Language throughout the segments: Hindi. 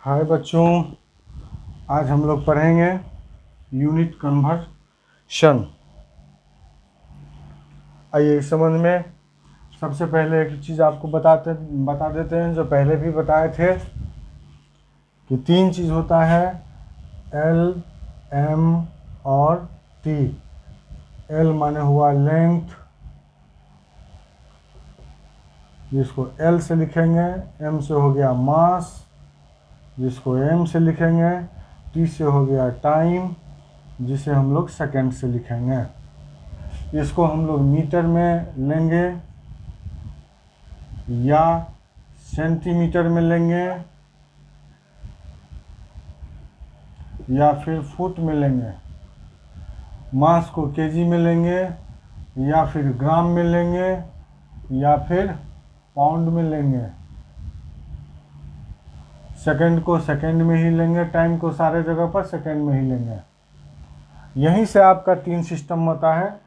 हाय बच्चों, आज हम लोग पढ़ेंगे यूनिट कन्वर्शन। आइए इस संबंध में सबसे पहले एक चीज़ आपको बता देते हैं, जो पहले भी बताए थे कि तीन चीज़ होता है, एल, एम और टी। एल माने हुआ लेंथ, जिसको एल से लिखेंगे। एम से हो गया मास, जिसको एम से लिखेंगे। टी से हो गया टाइम, जिसे हम लोग सेकंड से लिखेंगे। इसको हम लोग मीटर में लेंगे या सेंटीमीटर में लेंगे या फिर फुट में लेंगे। मास को केजी में लेंगे या फिर ग्राम में लेंगे या फिर पाउंड में लेंगे। सेकंड को सेकंड में ही लेंगे, टाइम को सारे जगह पर सेकंड में ही लेंगे। यहीं से आपका तीन सिस्टम होता है,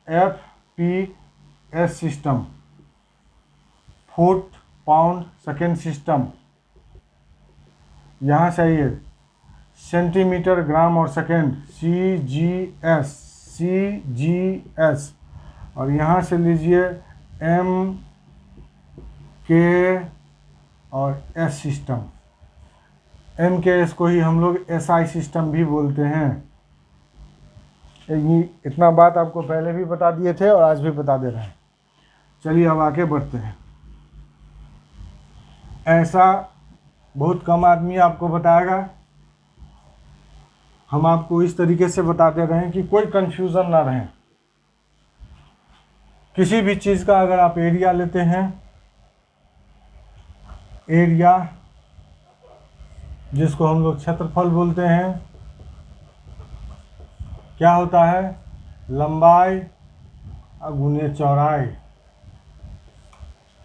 FPS system, foot, pound, second system. यहाँ से आइए सेंटीमीटर, ग्राम और सेकंड, CGS। और यहाँ से लीजिए MK और S सिस्टम। MKS को ही हम लोग SI सिस्टम भी बोलते हैं। ये इतना बात आपको पहले भी बता दिए थे और आज भी बता दे रहे हैं। चलिए अब आगे बढ़ते हैं। ऐसा बहुत कम आदमी आपको बताएगा, हम आपको इस तरीके से बताते रहे कि कोई कंफ्यूजन ना रहे। किसी भी चीज़ का अगर आप एरिया लेते हैं, एरिया जिसको हम लोग क्षेत्रफल बोलते हैं, क्या होता है? लंबाई गुने चौड़ाई।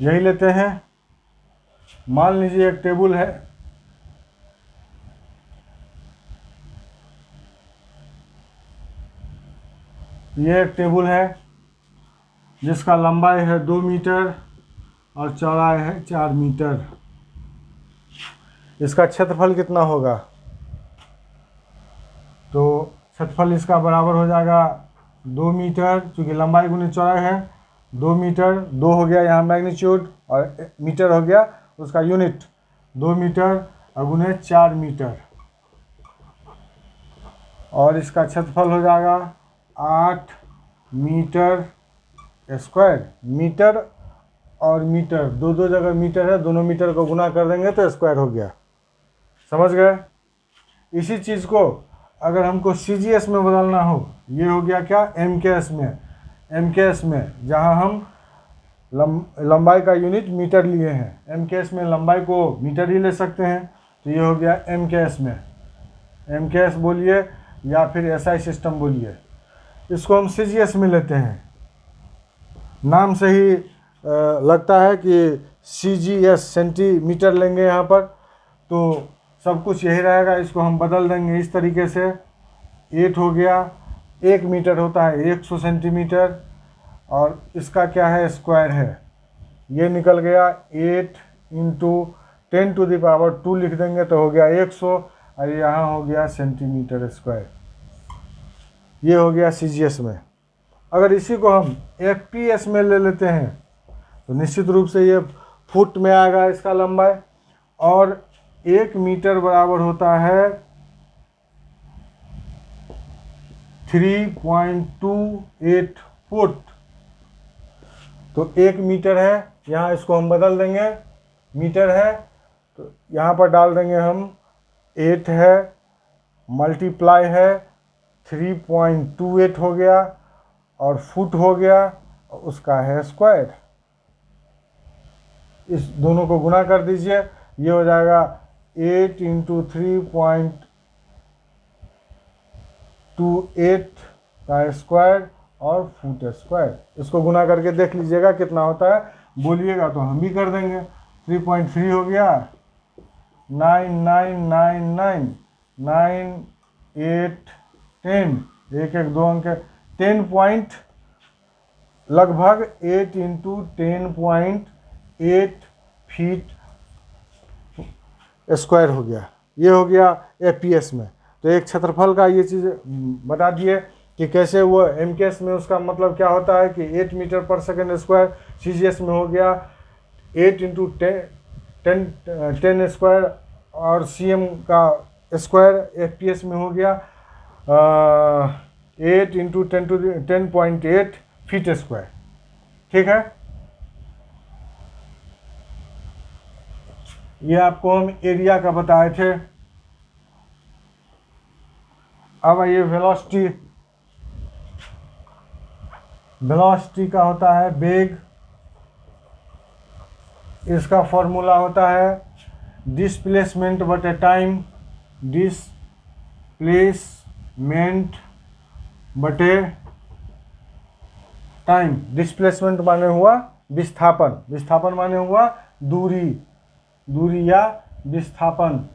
यही लेते हैं। मान लीजिए एक टेबल है, ये एक टेबल है जिसका लंबाई है 2 मीटर और चौड़ाई है 4 मीटर। इसका क्षेत्रफल कितना होगा? तो क्षेत्रफल इसका बराबर हो जाएगा 2 मीटर, चूँकि लंबाई गुने चौड़ाई है 2 मीटर। 2 हो गया यहाँ मैग्नीट्यूड और मीटर हो गया उसका यूनिट। 2 मीटर और गुने 4 मीटर, और इसका क्षेत्रफल हो जाएगा 8 मीटर स्क्वायर। मीटर और मीटर दो जगह मीटर है, दोनों मीटर को गुना कर देंगे तो स्क्वायर हो गया। समझ गए? इसी चीज़ को अगर हमको CGS में बदलना हो, ये हो गया क्या? MKS में। MKS में जहाँ हम लंबाई का यूनिट मीटर लिए हैं, MKS में लंबाई को मीटर ही ले सकते हैं, तो ये हो गया MKS में। MKS बोलिए या फिर SI सिस्टम बोलिए। इसको हम CGS में लेते हैं। नाम से ही लगता है कि CGS, सेंटीमीटर लेंगे यहाँ पर, तो सब कुछ यही रहेगा। इसको हम बदल देंगे इस तरीके से। 8 हो गया, 1 मीटर होता है 100 सेंटीमीटर, और इसका क्या है? स्क्वायर है। ये निकल गया 8 इंटू 10⁻², लिख देंगे तो हो गया 100, और यहाँ हो गया सेंटीमीटर स्क्वायर। ये हो गया CGS में। अगर इसी को हम FPS में ले लेते हैं तो निश्चित रूप से ये फुट में आएगा इसका लंबाई, और 1 मीटर बराबर होता है 3.28 फुट। तो 1 मीटर है, यहाँ इसको हम बदल देंगे, मीटर है तो यहाँ पर डाल देंगे हम 8 है, मल्टीप्लाई है 3.28 हो गया, और फुट हो गया, और उसका है स्क्वायर। इस दोनों को गुना कर दीजिए, ये हो जाएगा 8 इंटू 3.28 का स्क्वायर और फुट स्क्वायर। इसको गुना करके देख लीजिएगा कितना होता है, बोलिएगा तो हम भी कर देंगे। 3.3 हो गया, 9999 9 8 10, एक 2 अंक, 10 पॉइंट, लगभग 8 इंटू 10.8 फीट स्क्वायर हो गया, ये हो गया FPS में। तो एक क्षेत्रफल का ये चीज़ बता दिए कि कैसे वो MKS में उसका मतलब क्या होता है कि 8 मीटर पर सेकेंड स्क्वायर, CGS में हो गया 8 इंटू 10 स्क्वायर, और CM का स्क्वायर FPS में हो गया 8 इंटू 10.8 फीट स्क्वायर। ठीक है, ये आपको हम एरिया का बताए थे। अब ये वेलोसिटी, वेलोसिटी का होता है वेग, इसका फॉर्मूला होता है डिस्प्लेसमेंट बटे टाइम, डिस्प्लेसमेंट बटे टाइम। डिस्प्लेसमेंट माने हुआ विस्थापन, विस्थापन माने हुआ दूरी, दूरी या विस्थापन।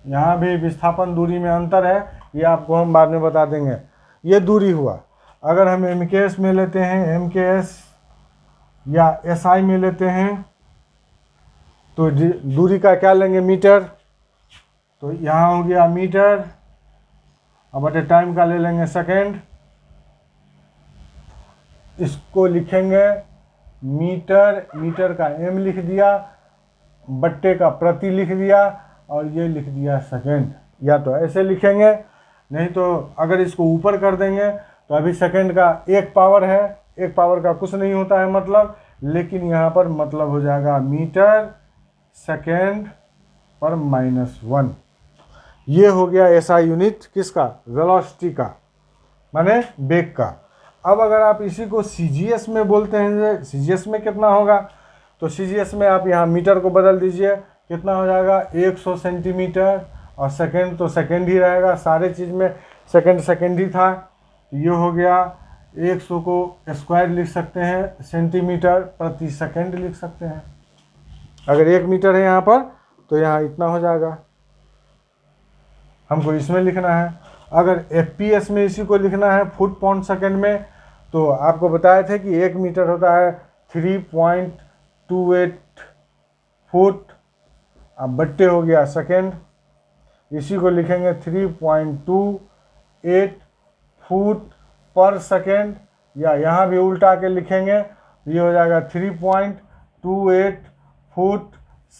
यहाँ भी विस्थापन दूरी में अंतर है, ये आपको हम बाद में बता देंगे। ये दूरी हुआ। अगर हम MKS में लेते हैं, MKS या SI में लेते हैं, तो दूरी का क्या लेंगे, मीटर। तो यहाँ हो गया मीटर, अब बटे टाइम का ले लेंगे सेकेंड। इसको लिखेंगे मीटर, मीटर का M लिख दिया, बट्टे का प्रति लिख दिया, और ये लिख दिया सेकेंड। या तो ऐसे लिखेंगे, नहीं तो अगर इसको ऊपर कर देंगे तो अभी सेकेंड का एक पावर है, एक पावर का कुछ नहीं होता है मतलब, लेकिन यहाँ पर मतलब हो जाएगा मीटर सेकेंड पर -1। ये हो गया SI यूनिट किसका, वेलोसिटी का, माने वेग का। अब अगर आप इसी को CGS में बोलते हैं, CGS में कितना होगा, तो CGS में आप यहाँ मीटर को बदल दीजिए, कितना हो जाएगा 100 सेंटीमीटर, और सेकेंड तो सेकेंड ही रहेगा, सारे चीज़ में सेकेंड सेकेंड ही था। ये हो गया 100 को स्क्वायर लिख सकते हैं, सेंटीमीटर प्रति सेकेंड लिख सकते हैं। अगर 1 मीटर है यहाँ पर तो यहाँ इतना हो जाएगा, हमको इसमें लिखना है। अगर FPS में इसी को लिखना है फुट पाउंड सेकेंड में, तो आपको बताए थे कि 1 मीटर होता है 3.28 फुट, अब बट्टे हो गया सेकेंड, इसी को लिखेंगे 3.28 फुट पर सेकेंड, या यहाँ भी उल्टा के लिखेंगे, ये हो जाएगा 3.28 फुट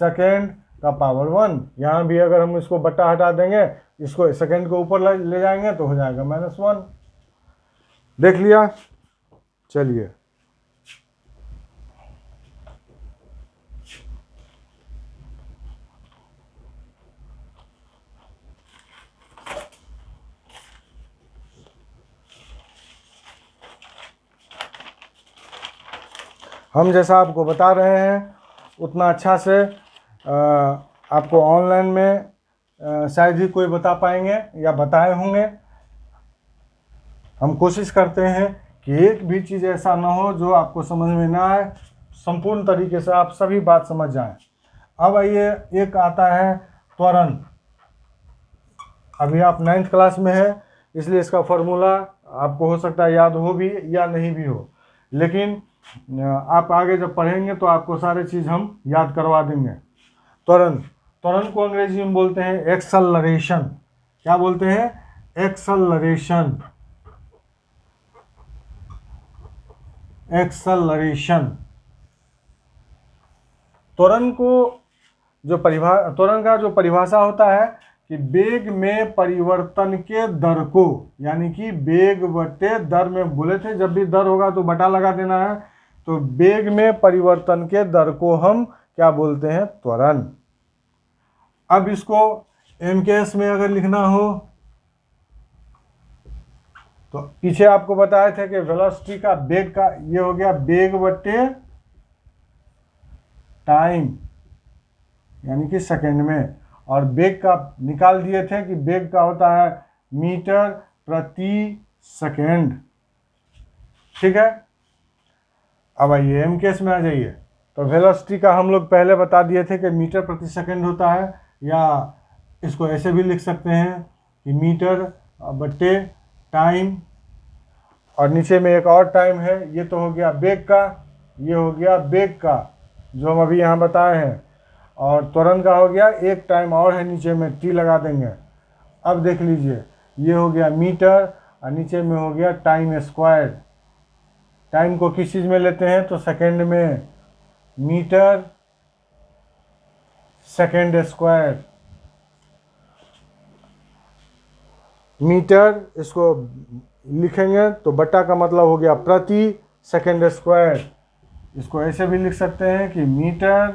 सेकेंड का पावर 1। यहाँ भी अगर हम इसको बट्टा हटा देंगे, इसको सेकेंड को ऊपर ले जाएंगे तो हो जाएगा -1। देख लिया, चलिए हम जैसा आपको बता रहे हैं उतना अच्छा से आपको ऑनलाइन में शायद ही कोई बता पाएंगे या बताए होंगे। हम कोशिश करते हैं कि एक भी चीज़ ऐसा ना हो जो आपको समझ में ना आए, संपूर्ण तरीके से आप सभी बात समझ जाएं। अब आइए, एक आता है त्वरण। अभी आप 9th क्लास में है, इसलिए इसका फॉर्मूला आपको हो सकता है याद हो भी या नहीं भी हो, लेकिन आप आगे जब पढ़ेंगे तो आपको सारे चीज़ हम याद करवा देंगे। त्वरण, त्वरण को अंग्रेजी में बोलते हैं एक्सेलरेशन। क्या बोलते हैं, एक्सेलरेशन, एक्सेलरेशन। त्वरण का जो परिभाषा होता है कि वेग में परिवर्तन के दर को, यानी कि वेग बटे दर में बोले थे, जब भी दर होगा तो बटा लगा देना है, तो वेग में परिवर्तन के दर को हम क्या बोलते हैं, त्वरण। अब इसको MKS में अगर लिखना हो तो पीछे आपको बताए थे कि वेलोसिटी का, वेग का, ये हो गया वेग बटे टाइम, यानी कि सेकंड में, और वेग का निकाल दिए थे कि वेग का होता है मीटर प्रति सेकंड। ठीक है, अब आइए MKS में आ जाइए। तो वेलोसिटी का हम लोग पहले बता दिए थे कि मीटर प्रति सेकंड होता है, या इसको ऐसे भी लिख सकते हैं कि मीटर बटे टाइम, और नीचे में एक और टाइम है, ये तो हो गया वेग का, ये हो गया वेग का जो हम अभी यहाँ बताए हैं। और त्वरण का हो गया, एक टाइम और है नीचे में, टी लगा देंगे। अब देख लीजिए, ये हो गया मीटर और नीचे में हो गया टाइम स्क्वायर। टाइम को किस चीज़ में लेते हैं तो सेकंड में, मीटर सेकंड स्क्वायर। मीटर इसको लिखेंगे तो बटा का मतलब हो गया प्रति सेकंड स्क्वायर। इसको ऐसे भी लिख सकते हैं कि मीटर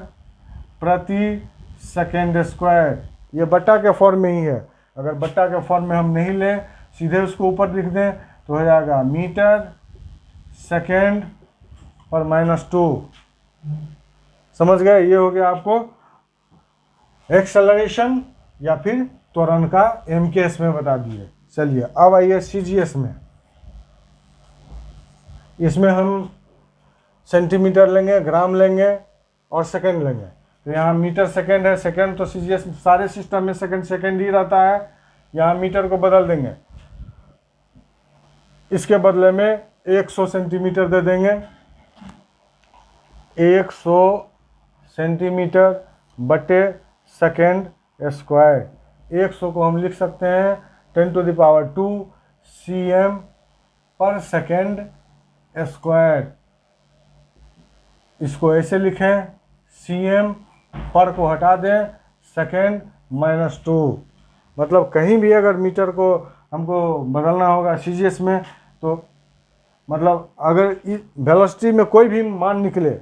प्रति सेकंड स्क्वायर। ये बटा के फॉर्म में ही है। अगर बटा के फॉर्म में हम नहीं लें, सीधे उसको ऊपर लिख दें तो हो जाएगा मीटर सेकंड पर -2। समझ गए? ये हो गया आपको एक्सेलरेशन या फिर त्वरण का एमकेएस में बता दिए। चलिए अब आइए सीजीएस में। इसमें हम सेंटीमीटर लेंगे, ग्राम लेंगे और सेकंड लेंगे। तो यहाँ मीटर सेकंड है, सेकंड तो सीजीएस सारे सिस्टम में सेकंड सेकंड ही रहता है। यहाँ मीटर को बदल देंगे, इसके बदले में 100 सेंटीमीटर दे देंगे। 100 सेंटीमीटर बटे सेकंड स्क्वायर। 100 को हम लिख सकते हैं 10⁻², cm पर सेकंड स्क्वायर। इसको ऐसे लिखें, cm पर को हटा दें, सेकंड -2। मतलब कहीं भी अगर मीटर को हमको बदलना होगा सीजीएस में, तो मतलब अगर वेलोसिटी में कोई भी मान निकले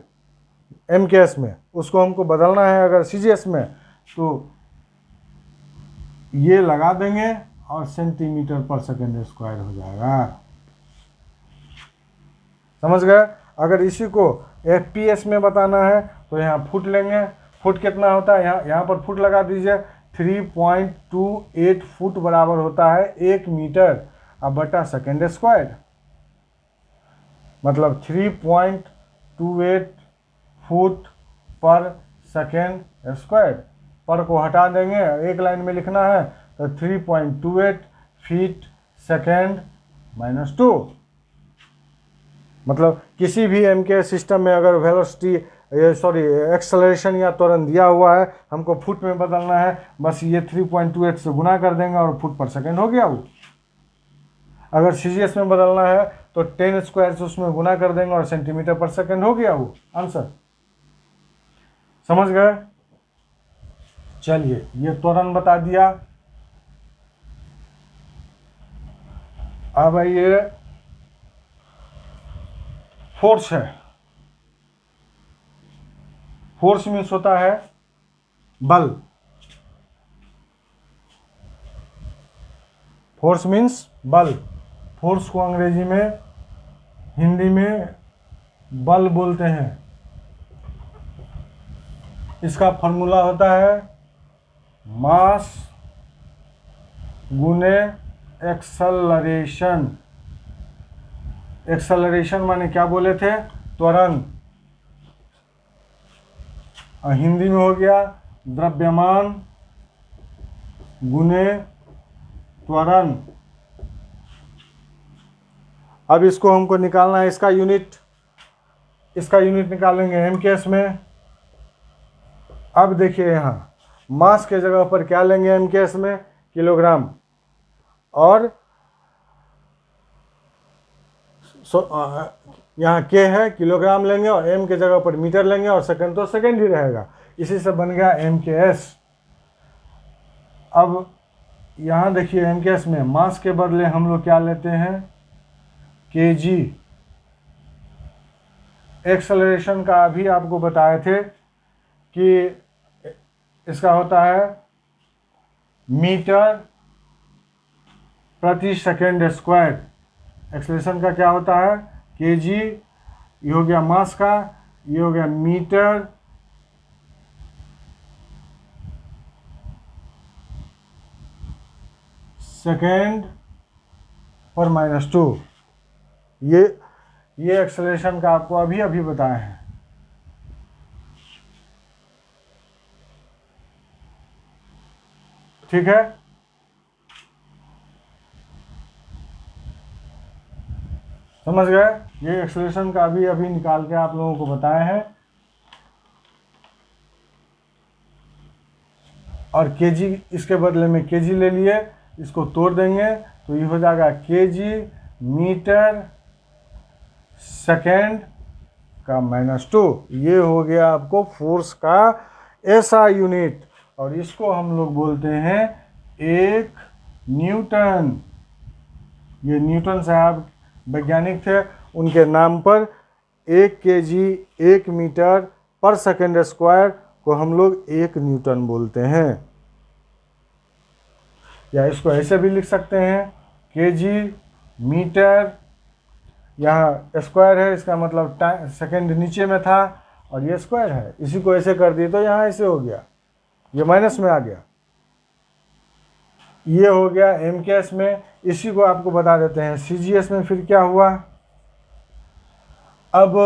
एमकेएस में, उसको हमको बदलना है अगर सीजीएस में, तो ये लगा देंगे और सेंटीमीटर पर सेकंड स्क्वायर हो जाएगा। समझ गए? अगर इसी को एफपीएस में बताना है तो यहाँ फुट लेंगे। फुट कितना होता है, यहाँ पर फुट लगा दीजिए। 3.28 फुट बराबर होता है 1 मीटर अब बटा सेकंड स्क्वायर। मतलब 3.28 फुट पर सेकंड स्क्वायर। पर को हटा देंगे, एक लाइन में लिखना है तो 3.28 फीट सेकंड -2। मतलब किसी भी एमके सिस्टम में अगर वेलोसिटी एक्सेलरेशन या त्वरण दिया हुआ है, हमको फुट में बदलना है, बस ये 3.28 से गुना कर देंगे और फुट पर सेकंड हो गया वो। अगर सीजीएस में बदलना है तो 10 स्क्वायर से उसमें गुना कर देंगे और सेंटीमीटर पर सेकंड हो गया वो आंसर। समझ गए? चलिए ये त्वरण बता दिया। अब ये फोर्स है। फोर्स मीन्स होता है बल। फोर्स मीन्स बल। फोर्स को अंग्रेजी में, हिंदी में बल बोलते हैं। इसका फॉर्मूला होता है मास गुने एक्सेलरेशन। एक्सेलरेशन माने क्या बोले थे? त्वरण। और हिंदी में हो गया द्रव्यमान गुने त्वरण। अब इसको हमको निकालना है, इसका यूनिट निकालेंगे एमकेएस में। अब देखिए यहाँ मास के जगह पर क्या लेंगे एमकेएस में? किलोग्राम। और यहाँ के है, किलोग्राम लेंगे और एम के जगह पर मीटर लेंगे और सेकंड तो सेकंड ही रहेगा। इसी से बन गया एमकेएस। अब यहाँ देखिए एमकेएस में मास के बदले हम लोग क्या लेते हैं? केजी। एक्सेलरेशन का अभी आपको बताए थे कि इसका होता है मीटर प्रति सेकंड स्क्वायर। एक्सेलरेशन का क्या होता है? केजी। ये हो गया मास का, ये हो गया मीटर सेकंड पर -2। ये एक्सेलरेशन का आपको अभी बताए हैं। ठीक है? समझ गए? ये एक्सेलरेशन का अभी निकाल के आप लोगों को बताए हैं। और केजी इसके बदले में केजी ले लिए, इसको तोड़ देंगे तो ये हो जाएगा केजी मीटर सेकेंड का -2। ये हो गया आपको फोर्स का ऐसा यूनिट, और इसको हम लोग बोलते हैं 1 न्यूटन। ये न्यूटन साहब वैज्ञानिक थे, उनके नाम पर 1 केजी 1 मीटर पर सेकेंड स्क्वायर को हम लोग 1 न्यूटन बोलते हैं। या इसको ऐसे भी लिख सकते हैं केजी मीटर, यहाँ स्क्वायर है, इसका मतलब सेकेंड नीचे में था और ये स्क्वायर है, इसी को ऐसे कर दिए तो यहाँ ऐसे हो गया, ये माइनस में आ गया। ये हो गया एमकेएस में। इसी को आपको बता देते हैं सीजीएस में फिर क्या हुआ। अब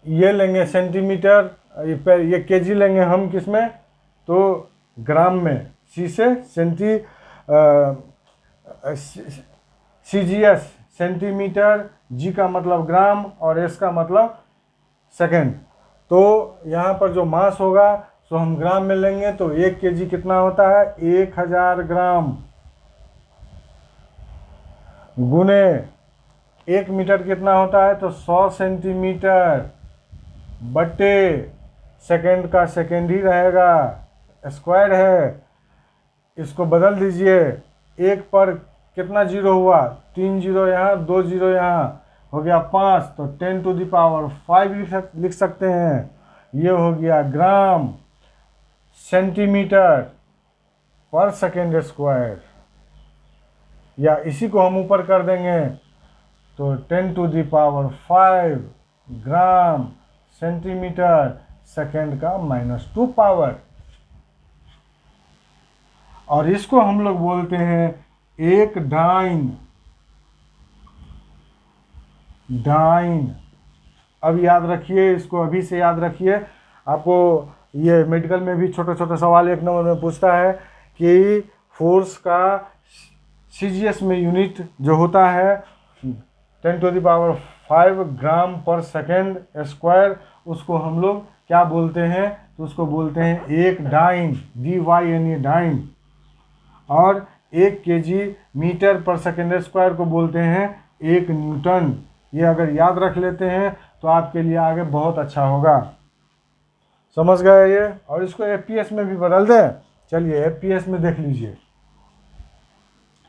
ये लेंगे सेंटीमीटर, ये केजी लेंगे हम किस में, तो ग्राम में, सी से सीजीएस सेंटीमीटर, जी का मतलब ग्राम और एस का मतलब सेकेंड। तो यहाँ पर जो मास होगा सो हम ग्राम में लेंगे, तो 1 केजी कितना होता है 1000 ग्राम, गुने 1 मीटर कितना होता है तो 100 सेंटीमीटर, बटे सेकेंड का सेकेंड ही रहेगा, स्क्वायर है। इसको बदल दीजिए, 1 पर कितना जीरो हुआ, 3 जीरो यहाँ, 2 जीरो यहाँ, हो गया 5, तो 10⁵ लिख सकते हैं। ये हो गया ग्राम सेंटीमीटर पर सेकेंड स्क्वायर, या इसी को हम ऊपर कर देंगे तो 10⁵ ग्राम सेंटीमीटर सेकेंड का -2 पावर। और इसको हम लोग बोलते हैं 1 डाइन। अब याद रखिए, इसको अभी से याद रखिए, आपको ये मेडिकल में भी छोटे छोटे सवाल 1 नंबर में पूछता है कि फोर्स का सीजीएस में यूनिट जो होता है 10⁵ ग्राम पर सेकेंड स्क्वायर, उसको हम लोग क्या बोलते हैं, तो उसको बोलते हैं 1 डाइन, DYNE डाइन। और 1 केजी मीटर पर सेकेंड स्क्वायर को बोलते हैं 1 न्यूटन। ये अगर याद रख लेते हैं तो आपके लिए आगे बहुत अच्छा होगा। समझ गए ये। और इसको एफपीएस में भी बदल दें। चलिए एफपीएस में देख लीजिए,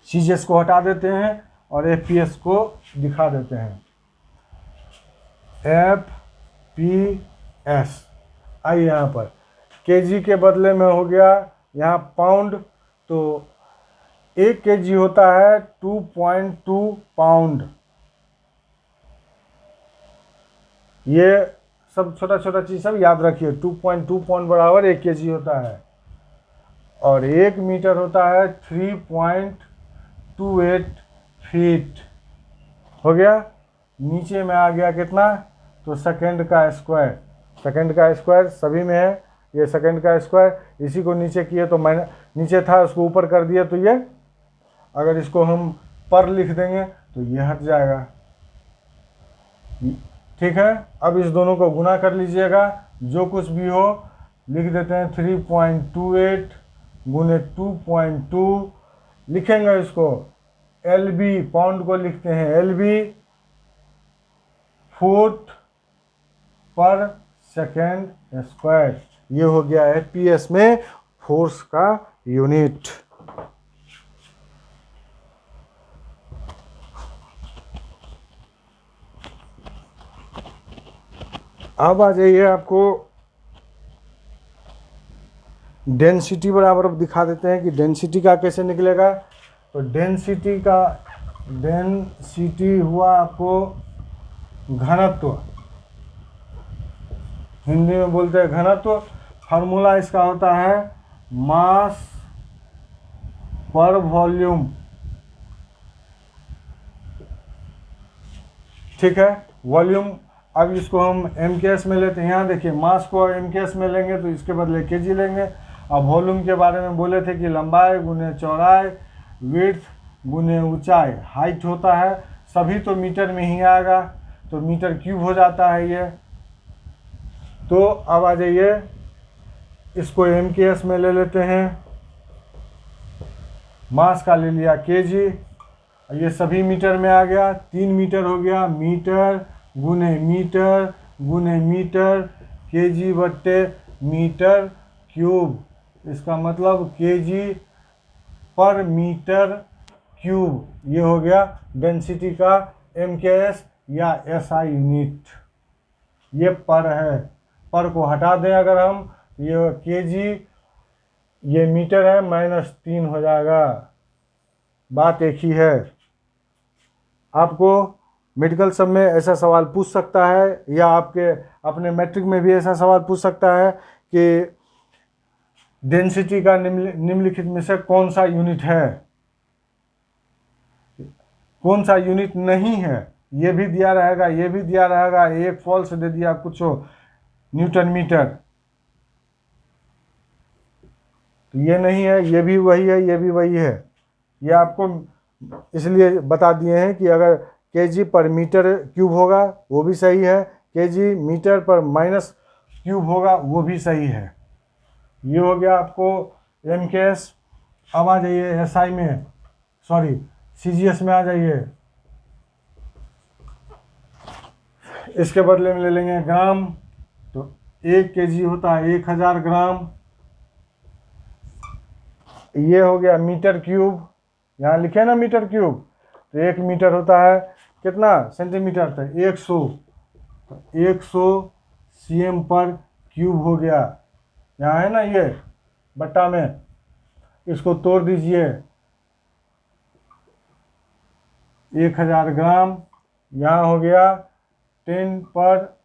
सीजीएस को हटा देते हैं और एफपीएस को दिखा देते हैं। एफपीएस आइए, यहाँ पर केजी के बदले में हो गया यहाँ पाउंड, तो 1 केजी होता है 2.2 पाउंड। ये सब छोटा छोटा चीज़ सब याद रखिए, 2.2 पाउंड बराबर 1 केजी होता है। और 1 मीटर होता है 3.28 फीट। हो गया। नीचे में आ गया कितना, तो सेकंड का स्क्वायर। सेकंड का स्क्वायर सभी में है, ये सेकंड का स्क्वायर, इसी को नीचे किए तो मैंने नीचे था उसको ऊपर कर दिया, तो ये अगर इसको हम पर लिख देंगे तो ये हट जाएगा। ठीक है। अब इस दोनों को गुना कर लीजिएगा, जो कुछ भी हो लिख देते हैं 3.28 गुने 2.2 लिखेंगे इसको। एलबी, पाउंड को लिखते हैं एलबी, फुट पर सेकेंड स्क्वायर। ये हो गया है पीएस में फोर्स का यूनिट। अब आ जाइए, आपको डेंसिटी बराबर अब दिखा देते हैं कि डेंसिटी का कैसे निकलेगा। तो डेंसिटी हुआ आपको घनत्व, हिंदी में बोलते हैं घनत्व। फार्मूला इसका होता है मास पर वॉल्यूम। ठीक है, वॉल्यूम। अब इसको हम एमकेएस में लेते हैं। यहाँ देखिए, मास को एमकेएस में लेंगे तो इसके बदले केजी लेंगे। अब वॉल्यूम के बारे में बोले थे कि लंबाई गुने चौड़ाई, विड्थ गुने ऊंचाई, हाइट होता है, सभी तो मीटर में ही आएगा, तो मीटर क्यूब हो जाता है ये। तो अब आ जाइए, इसको MKS में ले लेते हैं, मास का ले लिया kg, ये सभी मीटर में आ गया, 3 मीटर हो गया, मीटर गुने मीटर kg बट्टे मीटर क्यूब, इसका मतलब kg पर मीटर क्यूब। ये हो गया डेंसिटी का MKS या SI यूनिट। ये पर है, पर को हटा दें अगर हम, ये kg, ये मीटर है, -3 हो जाएगा। बात एक ही है। आपको मेडिकल सब में ऐसा सवाल पूछ सकता है, या आपके अपने मैट्रिक में भी ऐसा सवाल पूछ सकता है कि डेंसिटी का निम्नलिखित में से कौन सा यूनिट है, कौन सा यूनिट नहीं है, ये भी दिया रहेगा, ये भी दिया रहेगा, एक फॉल्स दे दिया कुछ हो, न्यूटन मीटर, तो ये नहीं है, ये भी वही है, ये भी वही है। ये आपको इसलिए बता दिए हैं कि अगर kg पर मीटर क्यूब होगा वो भी सही है, kg मीटर पर माइनस क्यूब होगा वो भी सही है। ये हो गया आपको MKS। अब आ जाइए SI में, सॉरी CGS में आ जाइए। इसके बदले में ले लेंगे ग्राम, तो 1 kg होता है 1000 ग्राम। ये हो गया मीटर क्यूब, यहाँ लिखे ना मीटर क्यूब, तो 1 मीटर होता है कितना सेंटीमीटर, तो 100, तो 100 cm पर क्यूब हो गया। यहाँ है ना ये बट्टा में, इसको तोड़ दीजिए, 1000 ग्राम, यहाँ हो गया 10 पर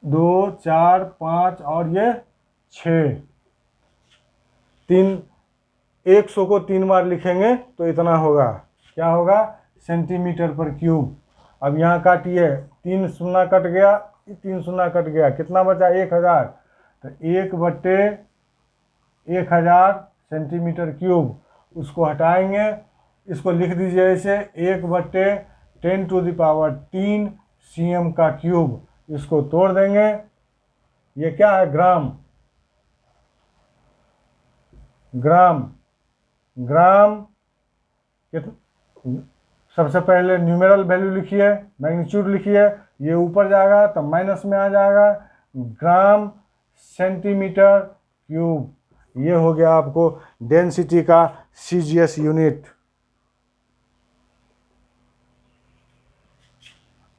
2 4 5 और ये 6, 100 को 3 बार लिखेंगे तो इतना होगा, क्या होगा, सेंटीमीटर पर क्यूब। अब यहाँ काटिए, 3 शून्य कट गया, 3 शून्य कट गया, कितना बचा 1000, तो 1/1000 सेंटीमीटर क्यूब, उसको हटाएंगे, इसको लिख दीजिए ऐसे 1/10⁻³ cm का क्यूब, इसको तोड़ देंगे, ये क्या है ग्राम, ग्राम सबसे पहले न्यूमेरल वैल्यू लिखिए, मैग्नीट्यूड लिखिए, ये ऊपर जाएगा तो माइनस में आ जाएगा, ग्राम सेंटीमीटर क्यूब। ये हो गया आपको डेंसिटी का CGS यूनिट।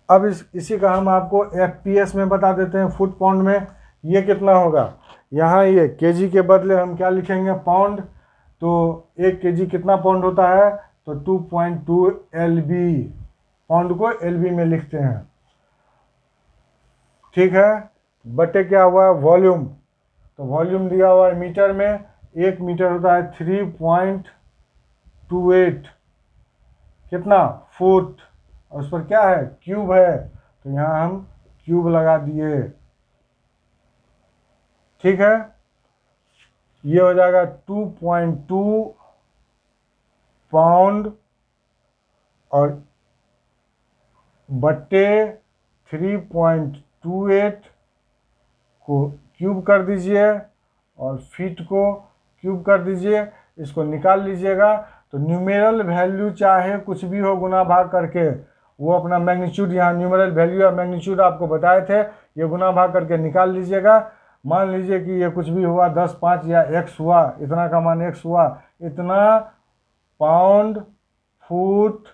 अब इसी का हम आपको FPS में बता देते हैं, फुट पाउंड में। ये कितना होगा, यहाँ ये kg के बदले हम क्या लिखेंगे, पाउंड, तो 1 kg कितना पाउंड होता है, तो 2.2 lb, पाउंड को lb में लिखते हैं, ठीक है। बटे क्या हुआ है, वॉल्यूम, तो वॉल्यूम दिया हुआ है मीटर में, 1 मीटर होता है 3.28, कितना फुट, और उस पर क्या है क्यूब है, तो यहाँ हम क्यूब लगा दिए, ठीक है। ये हो जाएगा 2.2 पाउंड और बट्टे 3.28 को क्यूब कर दीजिए और फीट को क्यूब कर दीजिए, इसको निकाल लीजिएगा। तो न्यूमेरल वैल्यू चाहे कुछ भी हो गुना भाग करके, वो अपना मैग्नीट्यूड, यहाँ न्यूमेरल वैल्यू या मैग्नीट्यूड आपको बताए थे, ये गुना भाग करके निकाल लीजिएगा। मान लीजिए कि ये कुछ भी हुआ 10 5 या x हुआ, इतना का मान x हुआ, इतना पाउंड फुट,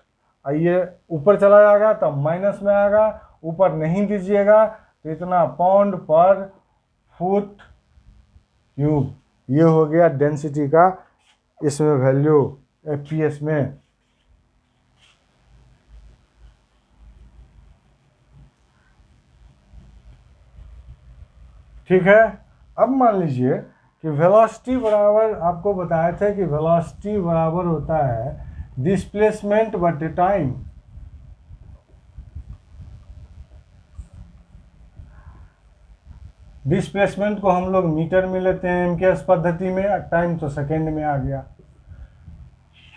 ये ऊपर चला जाएगा तब माइनस में आएगा, ऊपर नहीं दीजिएगा, तो इतना पाउंड पर फुट क्यूब। ये हो गया डेंसिटी का इसमें वैल्यू FPS में। ठीक है। अब मान लीजिए कि वेलोसिटी बराबर, आपको बताए थे कि वेलोसिटी बराबर होता है डिस्प्लेसमेंट बटे टाइम। डिस्प्लेसमेंट को हम लोग मीटर में लेते हैं MKS पद्धति में, टाइम तो सेकेंड में आ गया।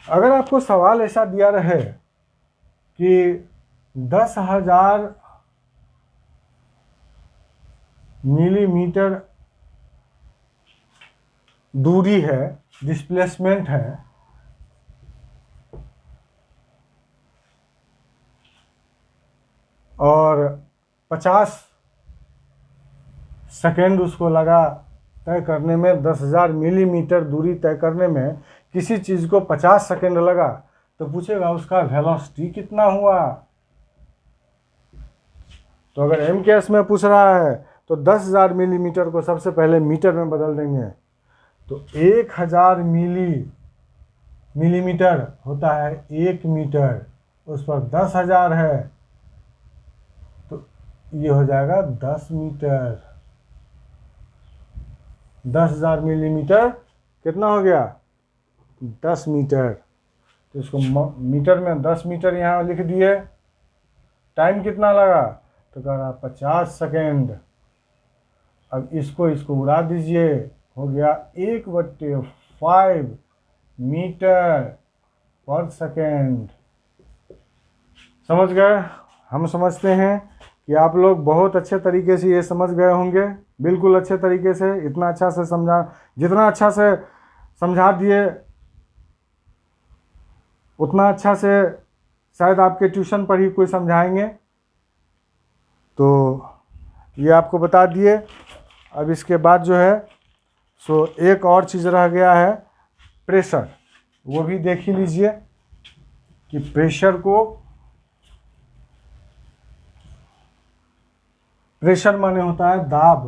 अगर आपको सवाल ऐसा दिया रहे कि 10,000 मिलीमीटर दूरी है, डिस्प्लेसमेंट है, और 50 सेकेंड उसको लगा तय करने में, 10,000 मिलीमीटर दूरी तय करने में किसी चीज़ को 50 सेकेंड लगा, तो पूछेगा उसका वेलोसिटी कितना हुआ। तो अगर एमकेएस में पूछ रहा है तो 10,000 मिलीमीटर को सबसे पहले मीटर में बदल देंगे। तो 1,000 मिलीमीटर होता है 1 मीटर, उस पर 10,000 है तो ये हो जाएगा 10 मीटर। 10,000 मिलीमीटर कितना हो गया? 10 मीटर। तो इसको मीटर में 10 मीटर यहाँ लिख दिए। टाइम कितना लगा? तो कह रहा 50 सेकेंड। अब इसको उड़ा दीजिए, हो गया 1/5 मीटर पर सेकेंड। समझ गए? हम समझते हैं कि आप लोग बहुत अच्छे तरीके से ये समझ गए होंगे, बिल्कुल अच्छे तरीके से। इतना अच्छा से समझा, जितना अच्छा से समझा दिए उतना अच्छा से शायद आपके ट्यूशन पर ही कोई समझाएंगे। तो ये आपको बता दिए। अब इसके बाद जो है सो एक और चीज़ रह गया है, प्रेशर। वो भी देख ही लीजिए कि प्रेशर माने होता है दाब।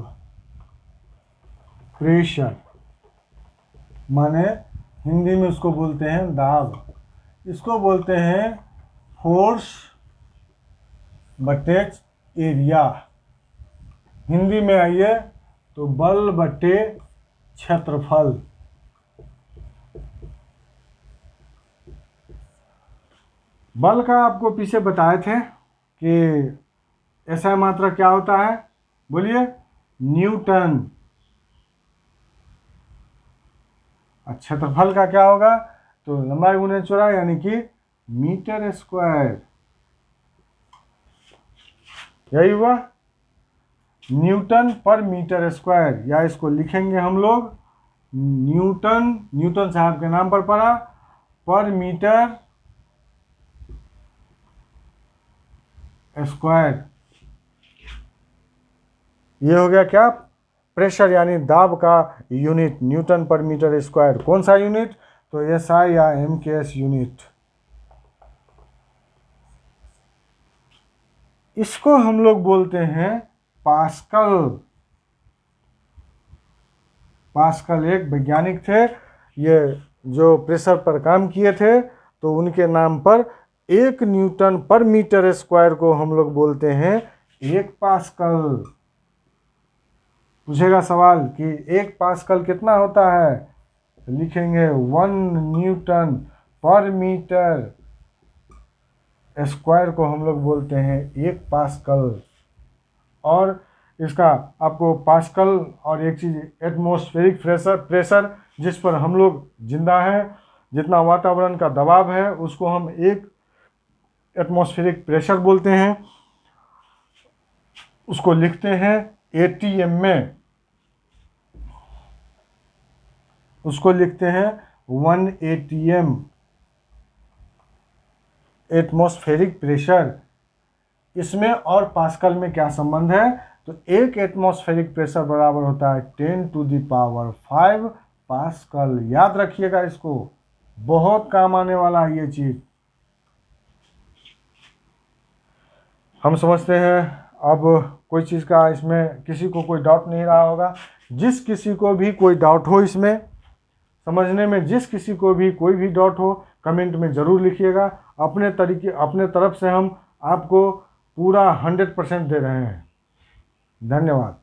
प्रेशर माने हिंदी में उसको बोलते हैं दाब। इसको बोलते हैं फोर्स बटे एरिया। हिंदी में आइए तो बल बटे क्षेत्रफल। बल का आपको पीछे बताए थे कि ऐसा मात्रा क्या होता है, बोलिए? न्यूटन। क्षेत्रफल का क्या होगा? तो लंबाई गुने चौड़ाई यानी कि मीटर स्क्वायर। यही हुआ न्यूटन पर मीटर स्क्वायर, या इसको लिखेंगे हम लोग न्यूटन साहब के नाम पर पड़ा, पर मीटर स्क्वायर। ये हो गया क्या? प्रेशर यानी दाब का यूनिट, न्यूटन पर मीटर स्क्वायर। कौन सा यूनिट? तो एसआई या एमकेएस यूनिट। इसको हम लोग बोलते हैं पास्कल। पास्कल एक वैज्ञानिक थे, ये जो प्रेशर पर काम किए थे, तो उनके नाम पर 1 न्यूटन पर मीटर स्क्वायर को हम लोग बोलते हैं 1 पास्कल। पूछेगा सवाल कि 1 पास्कल कितना होता है, तो लिखेंगे 1 न्यूटन पर मीटर स्क्वायर को हम लोग बोलते हैं 1 पास्कल। और इसका आपको पास्कल और एक चीज़ एटमॉस्फेरिक प्रेशर जिस पर हम लोग जिंदा हैं, जितना वातावरण का दबाव है उसको हम एक एटमॉस्फेरिक प्रेशर बोलते हैं। उसको लिखते हैं एटीएम में, उसको लिखते हैं 1 ATM एटमॉस्फेरिक प्रेशर। इसमें और पास्कल में क्या संबंध है? तो 1 एटमॉस्फेरिक प्रेशर बराबर होता है 10⁵ पास्कल। याद रखिएगा इसको, बहुत काम आने वाला है ये चीज। हम समझते हैं अब कोई चीज़ का इसमें किसी को कोई डाउट नहीं रहा होगा। जिस किसी को भी कोई डाउट हो इसमें समझने में, जिस किसी को भी कोई भी डाउट हो, कमेंट में ज़रूर लिखिएगा। अपने तरफ से हम आपको पूरा 100% दे रहे हैं। धन्यवाद।